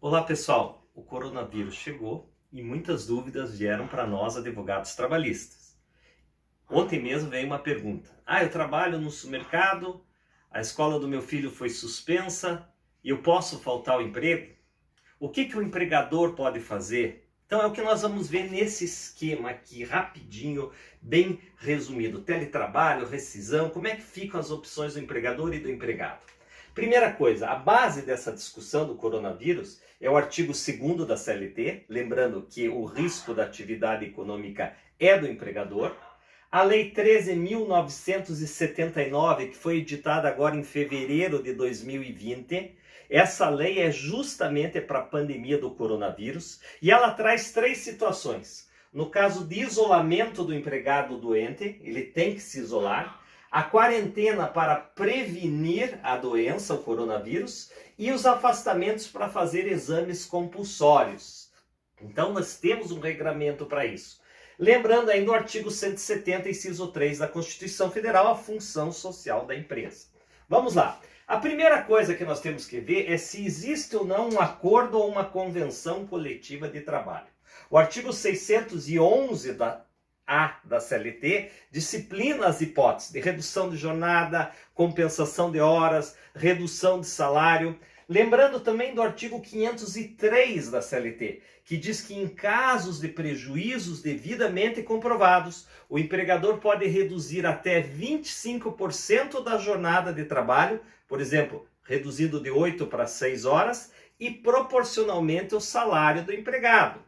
Olá pessoal, o coronavírus chegou e muitas dúvidas vieram para nós advogados trabalhistas. Ontem mesmo veio uma pergunta: eu trabalho no supermercado, a escola do meu filho foi suspensa e eu posso faltar ao emprego? O que o empregador pode fazer? Então é o que nós vamos ver nesse esquema aqui, rapidinho, bem resumido. Teletrabalho, rescisão, como é que ficam as opções do empregador e do empregado? Primeira coisa, a base dessa discussão do coronavírus é o artigo 2º da CLT, lembrando que o risco da atividade econômica é do empregador. A Lei 13.979, que foi editada agora em fevereiro de 2020, essa lei é justamente para a pandemia do coronavírus e ela traz três situações. No caso de isolamento do empregado doente, ele tem que se isolar. A quarentena para prevenir a doença, o coronavírus, e os afastamentos para fazer exames compulsórios. Então nós temos um regramento para isso. Lembrando ainda o artigo 170, inciso 3 da Constituição Federal, a função social da empresa. Vamos lá. A primeira coisa que nós temos que ver é se existe ou não um acordo ou uma convenção coletiva de trabalho. O artigo 611 da CLT disciplina as hipóteses de redução de jornada, compensação de horas, redução de salário. Lembrando também do artigo 503 da CLT, que diz que em casos de prejuízos devidamente comprovados, o empregador pode reduzir até 25% da jornada de trabalho, por exemplo, reduzindo de 8 para 6 horas, e proporcionalmente o salário do empregado.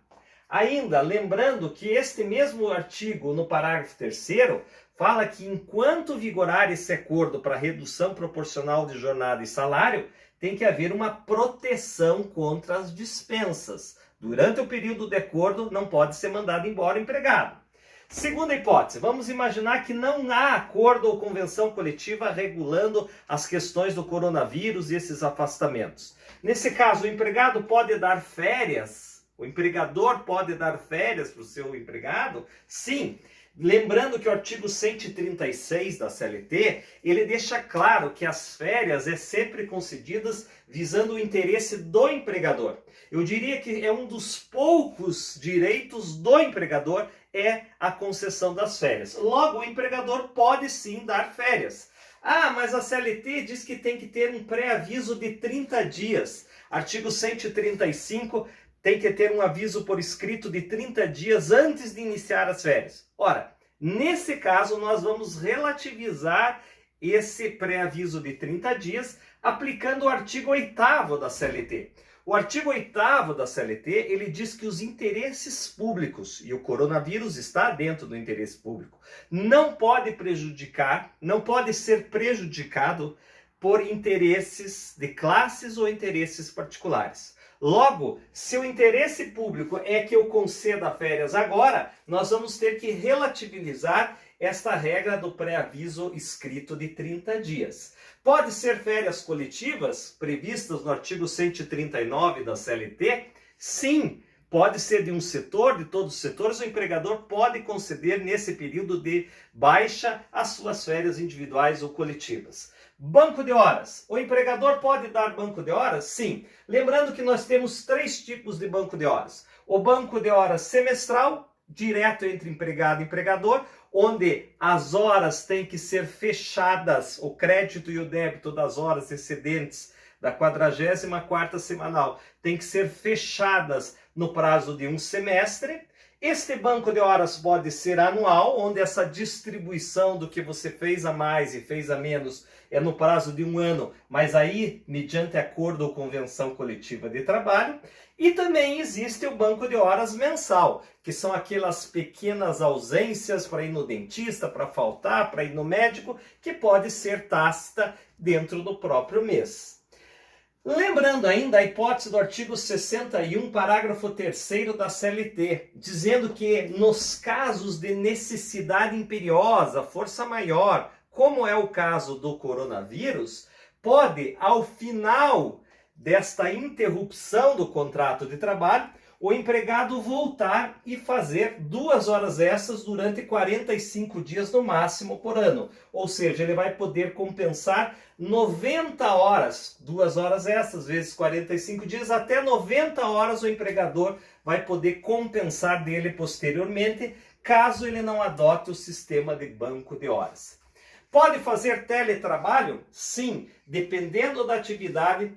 Ainda lembrando que este mesmo artigo, no parágrafo 3º, fala que enquanto vigorar esse acordo para redução proporcional de jornada e salário, tem que haver uma proteção contra as dispensas. Durante o período de acordo, não pode ser mandado embora o empregado. Segunda hipótese, vamos imaginar que não há acordo ou convenção coletiva regulando as questões do coronavírus e esses afastamentos. Nesse caso, o empregado pode dar férias? O empregador pode dar férias para o seu empregado? Sim. Lembrando que o artigo 136 da CLT, ele deixa claro que as férias é sempre concedidas visando o interesse do empregador. Eu diria que é um dos poucos direitos do empregador é a concessão das férias. Logo, o empregador pode sim dar férias. Mas a CLT diz que tem que ter um pré-aviso de 30 dias. Artigo 135 tem que ter um aviso por escrito de 30 dias antes de iniciar as férias. Ora, nesse caso, nós vamos relativizar esse pré-aviso de 30 dias aplicando o artigo 8º da CLT. O artigo 8º da CLT, ele diz que os interesses públicos, e o coronavírus está dentro do interesse público, não pode ser prejudicado por interesses de classes ou interesses particulares. Logo, se o interesse público é que eu conceda férias agora, nós vamos ter que relativizar esta regra do pré-aviso escrito de 30 dias. Pode ser férias coletivas previstas no artigo 139 da CLT? Sim, pode ser de um setor, de todos os setores, o empregador pode conceder nesse período de baixa as suas férias individuais ou coletivas. Banco de horas. O empregador pode dar banco de horas? Sim. Lembrando que nós temos três tipos de banco de horas. O banco de horas semestral, direto entre empregado e empregador, onde as horas têm que ser fechadas, o crédito e o débito das horas excedentes da 44ª semanal tem que ser fechadas no prazo de um semestre. Este banco de horas pode ser anual, onde essa distribuição do que você fez a mais e fez a menos é no prazo de um ano, mas aí mediante acordo ou convenção coletiva de trabalho. E também existe o banco de horas mensal, que são aquelas pequenas ausências para ir no dentista, para faltar, para ir no médico, que pode ser tácita dentro do próprio mês. Lembrando ainda a hipótese do artigo 61, parágrafo 3º da CLT, dizendo que nos casos de necessidade imperiosa, força maior, como é o caso do coronavírus, pode, ao final desta interrupção do contrato de trabalho, o empregado voltar e fazer 2 horas extras durante 45 dias no máximo por ano. Ou seja, ele vai poder compensar 90 horas, 2 horas extras vezes 45 dias, até 90 horas o empregador vai poder compensar dele posteriormente, caso ele não adote o sistema de banco de horas. Pode fazer teletrabalho? Sim, dependendo da atividade.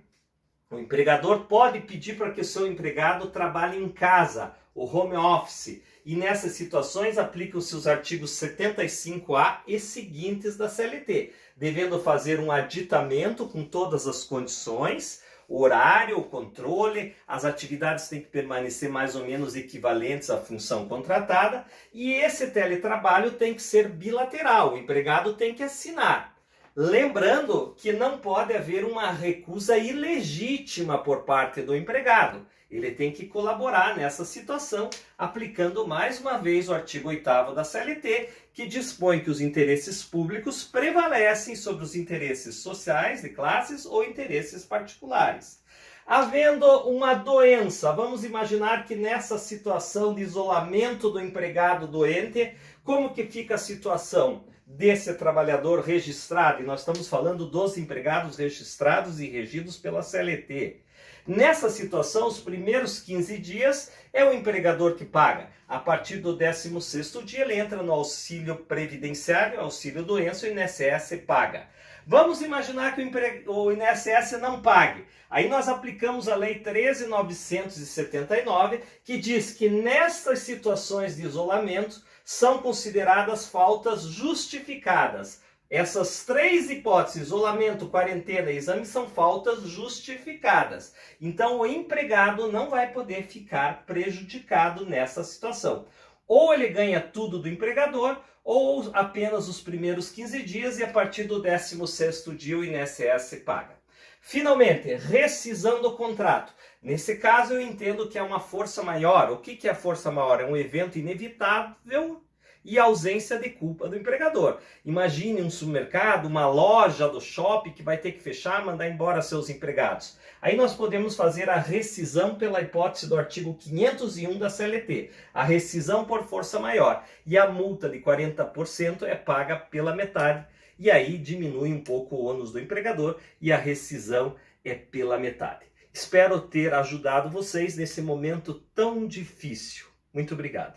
O empregador pode pedir para que o seu empregado trabalhe em casa, o home office, e nessas situações aplicam-se os artigos 75A e seguintes da CLT, devendo fazer um aditamento com todas as condições, o horário, o controle, as atividades têm que permanecer mais ou menos equivalentes à função contratada, e esse teletrabalho tem que ser bilateral, o empregado tem que assinar. Lembrando que não pode haver uma recusa ilegítima por parte do empregado. Ele tem que colaborar nessa situação, aplicando mais uma vez o artigo 8º da CLT, que dispõe que os interesses públicos prevalecem sobre os interesses sociais de classes ou interesses particulares. Havendo uma doença, vamos imaginar que nessa situação de isolamento do empregado doente, como que fica a situação desse trabalhador registrado? E nós estamos falando dos empregados registrados e regidos pela CLT. Nessa situação, os primeiros 15 dias é o empregador que paga. A partir do 16º dia, ele entra no auxílio previdenciário, auxílio doença, o INSS paga. Vamos imaginar que o INSS não pague. Aí nós aplicamos a Lei 13.979, que diz que nestas situações de isolamento são consideradas faltas justificadas. Essas 3 hipóteses, isolamento, quarentena e exame, são faltas justificadas. Então o empregado não vai poder ficar prejudicado nessa situação. Ou ele ganha tudo do empregador, ou apenas os primeiros 15 dias e a partir do 16º dia o INSS paga. Finalmente, rescisão do contrato. Nesse caso eu entendo que é uma força maior. O que é a força maior? É um evento inevitável e ausência de culpa do empregador. Imagine um supermercado, uma loja do shopping que vai ter que fechar, mandar embora seus empregados. Aí nós podemos fazer a rescisão pela hipótese do artigo 501 da CLT, a rescisão por força maior. E a multa de 40% é paga pela metade, e aí diminui um pouco o ônus do empregador e a rescisão é pela metade. Espero ter ajudado vocês nesse momento tão difícil. Muito obrigado.